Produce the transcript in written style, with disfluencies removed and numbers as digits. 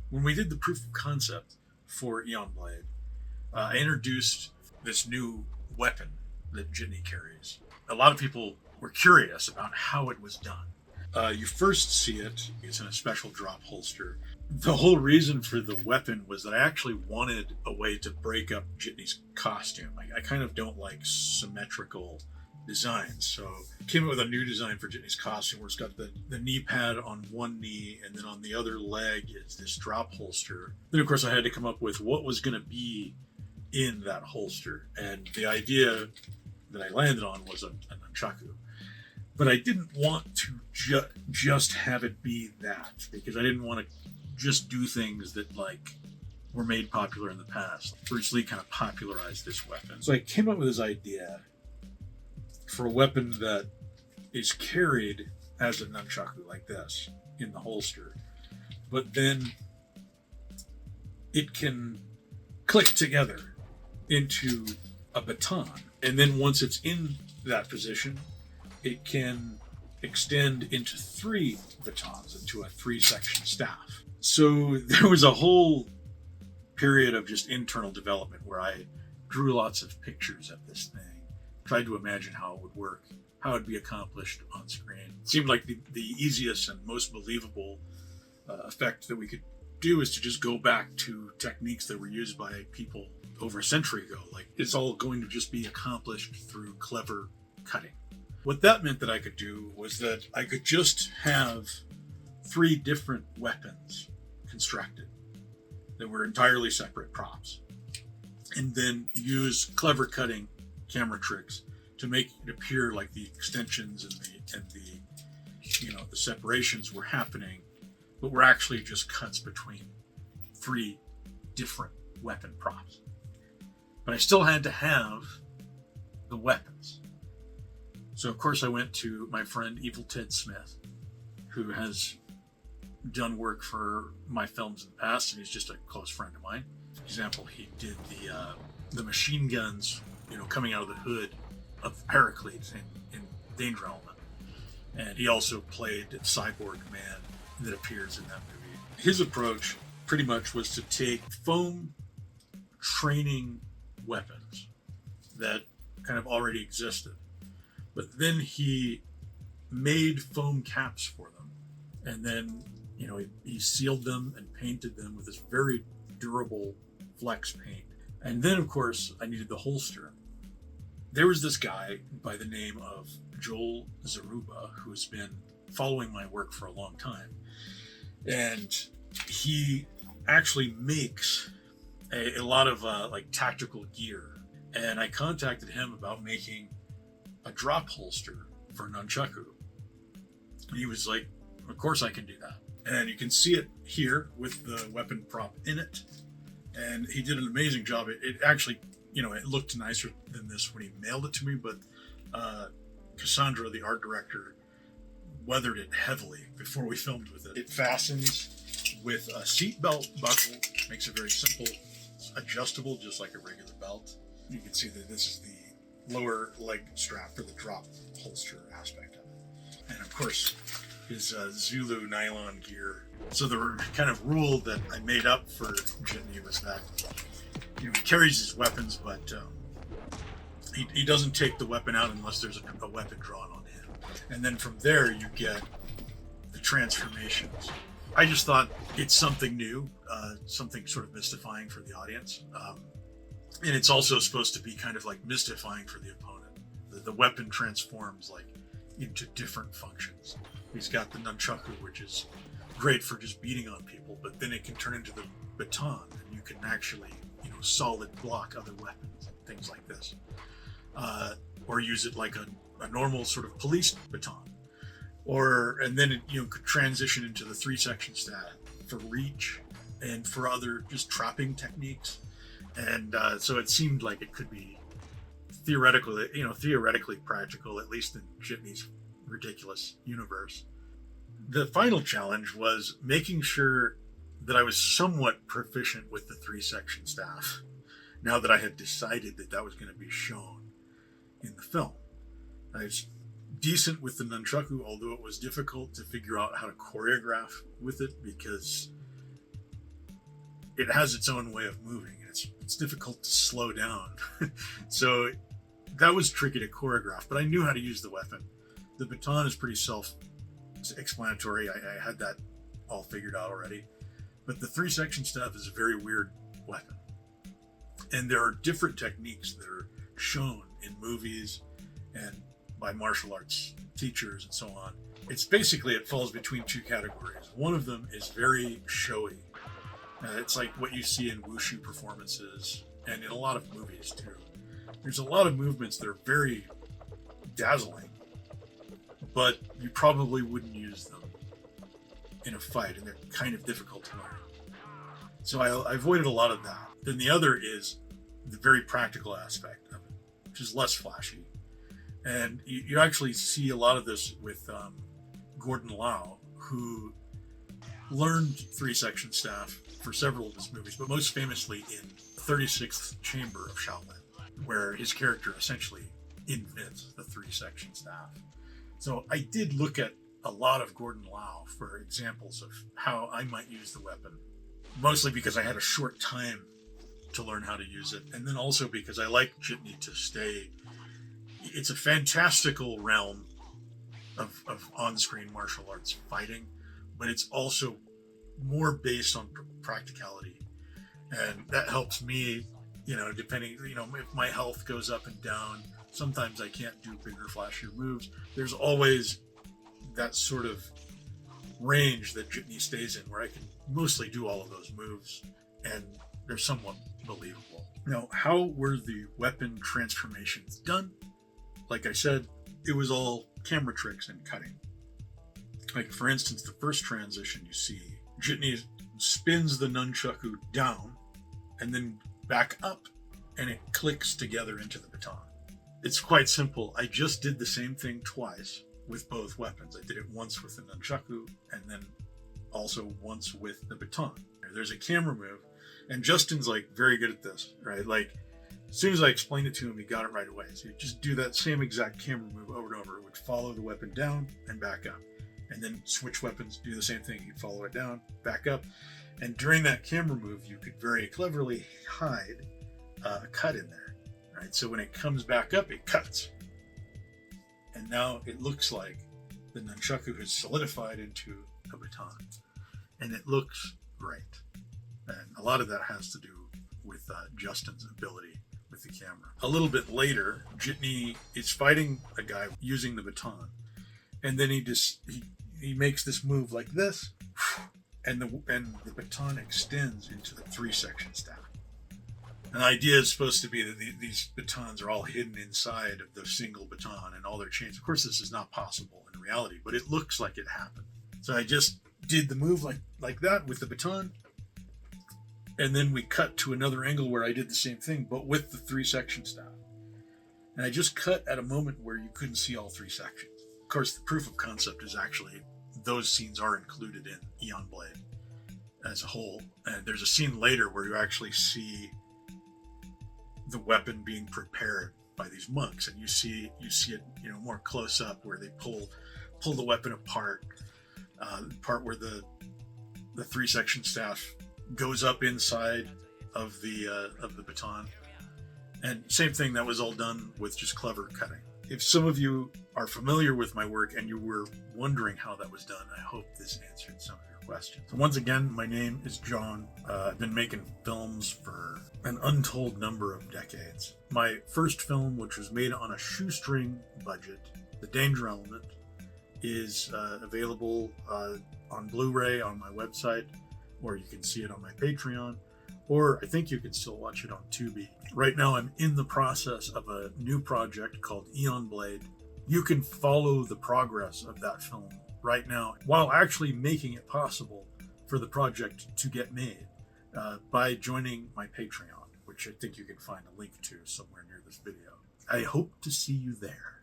when we did the proof of concept for Eon Blade, I introduced this new weapon that Jitni carries. A lot of people were curious about how it was done. You first see it's in a special drop holster. The whole reason for the weapon was that I actually wanted a way to break up Jitni's costume. I kind of don't like symmetrical designs, so I came up with a new design for Jitni's costume where it's got the knee pad on one knee, and then on the other leg it's this drop holster. Then of course I had to come up with what was going to be in that holster, and the idea that I landed on was a nunchaku. But I didn't want to just have it be that, because I didn't want to just do things that like were made popular in the past. Bruce Lee kind of popularized this weapon. So I came up with this idea for a weapon that is carried as a nunchaku like this in the holster, but then it can click together into a baton. And then once it's in that position, it can extend into 3 batons, into a 3-section staff. So there was a whole period of just internal development where I drew lots of pictures of this thing, tried to imagine how it would work, how it would be accomplished on screen. It seemed like the easiest and most believable effect that we could do is to just go back to techniques that were used by people over a century ago. Like, it's all going to just be accomplished through clever cutting. What that meant that I could do was that I could just have 3 different weapons constructed that were entirely separate props, and then use clever cutting camera tricks to make it appear like the extensions and the separations were happening, but were actually just cuts between 3 different weapon props. But I still had to have the weapons. So of course I went to my friend Evil Ted Smith, who has done work for my films in the past, and he's just a close friend of mine. For example, he did the machine guns, coming out of the hood of Heracles in Danger Element, and he also played Cyborg Man that appears in that movie. His approach pretty much was to take foam training weapons that kind of already existed, but then he made foam caps for them, and then he sealed them and painted them with this very durable flex paint. And then of course I needed the holster. There was this guy by the name of Joel Zaruba who's been following my work for a long time, and he actually makes a lot of like tactical gear. And I contacted him about making a drop holster for Nunchaku. He was like, of course I can do that. And you can see it here with the weapon prop in it. And he did an amazing job. It actually, it looked nicer than this when he mailed it to me, but Cassandra, the art director, weathered it heavily before we filmed with it. It fastens with a seatbelt buckle, makes it very simple, adjustable just like a regular belt. You can see that this is the lower leg strap for the drop holster aspect of it. And of course, his Zulu nylon gear. So the kind of rule that I made up for Jitni was that he carries his weapons, but he doesn't take the weapon out unless there's a weapon drawn on him. And then from there you get the transformations. I just thought it's something new, something sort of mystifying for the audience. And it's also supposed to be kind of like mystifying for the opponent. The weapon transforms like into different functions. He's got the nunchaku, which is great for just beating on people, but then it can turn into the baton, and you can actually, solid block other weapons and things like this. Or use it like a normal sort of police baton. And then it, could transition into the 3-section staff for reach and for other just trapping techniques. And so it seemed like it could be theoretically practical, at least in Jitni's ridiculous universe. The final challenge was making sure that I was somewhat proficient with the 3-section staff, now that I had decided that was going to be shown in the film. I was decent with the nunchaku, although it was difficult to figure out how to choreograph with it, because it has its own way of moving, and it's difficult to slow down. So that was tricky to choreograph, but I knew how to use the weapon. The baton is pretty self-explanatory. I had that all figured out already. But the 3-section staff is a very weird weapon. And there are different techniques that are shown in movies and by martial arts teachers and so on. It's basically, it falls between two categories. One of them is very showy. It's like what you see in wushu performances and in a lot of movies too. There's a lot of movements that are very dazzling, but you probably wouldn't use them in a fight, and they're kind of difficult to learn. So I avoided a lot of that. Then the other is the very practical aspect of it, which is less flashy. And you actually see a lot of this with Gordon Lau, who learned 3-section staff for several of his movies, but most famously in 36th Chamber of Shaolin, where his character essentially invents the 3-section staff. So I did look at a lot of Gordon Lau for examples of how I might use the weapon, mostly because I had a short time to learn how to use it, and then also because I like Jitni to stay. It's a fantastical realm of on-screen martial arts fighting, but it's also more based on practicality, and that helps me, depending, if my health goes up and down. Sometimes I can't do bigger, flashier moves. There's always that sort of range that Jitni stays in, where I can mostly do all of those moves, and they're somewhat believable. Now, how were the weapon transformations done? Like I said, it was all camera tricks and cutting. Like, for instance, the first transition you see, Jitni spins the nunchaku down and then back up, and it clicks together into the baton. It's quite simple. I just did the same thing twice with both weapons. I did it once with the nunchaku and then also once with the baton. There's a camera move, and Justin's like very good at this, right? Like, as soon as I explained it to him, he got it right away. So you just do that same exact camera move over and over. It would follow the weapon down and back up, and then switch weapons, do the same thing. You'd follow it down, back up, and during that camera move, you could very cleverly hide a cut in there. Right, so when it comes back up, it cuts. And now it looks like the nunchaku has solidified into a baton. And it looks great. And a lot of that has to do with Justin's ability with the camera. A little bit later, Jitni is fighting a guy using the baton. And then he makes this move like this, and the baton extends into the 3-section staff. And the idea is supposed to be that these batons are all hidden inside of the single baton and all their chains. Of course, this is not possible in reality, but it looks like it happened. So I just did the move like that with the baton, and then we cut to another angle where I did the same thing, but with the 3-section staff. And I just cut at a moment where you couldn't see all 3 sections. Of course, the proof of concept is actually those scenes are included in Eon Blade as a whole. And there's a scene later where you actually see the weapon being prepared by these monks, and you see it more close up, where they pull the weapon apart, the part where the 3-section staff goes up inside of the baton. And same thing, that was all done with just clever cutting. If some of you are familiar with my work and you were wondering how that was done, I hope this answered some of your questions. So once again, my name is John. I've been making films for an untold number of decades. My first film, which was made on a shoestring budget, The Danger Element, is available on Blu-ray on my website, or you can see it on my Patreon, or I think you can still watch it on Tubi. Right now I'm in the process of a new project called Eon Blade. You can follow the progress of that film right now while actually making it possible for the project to get made by joining my Patreon, which I think you can find a link to somewhere near this video. I hope to see you there.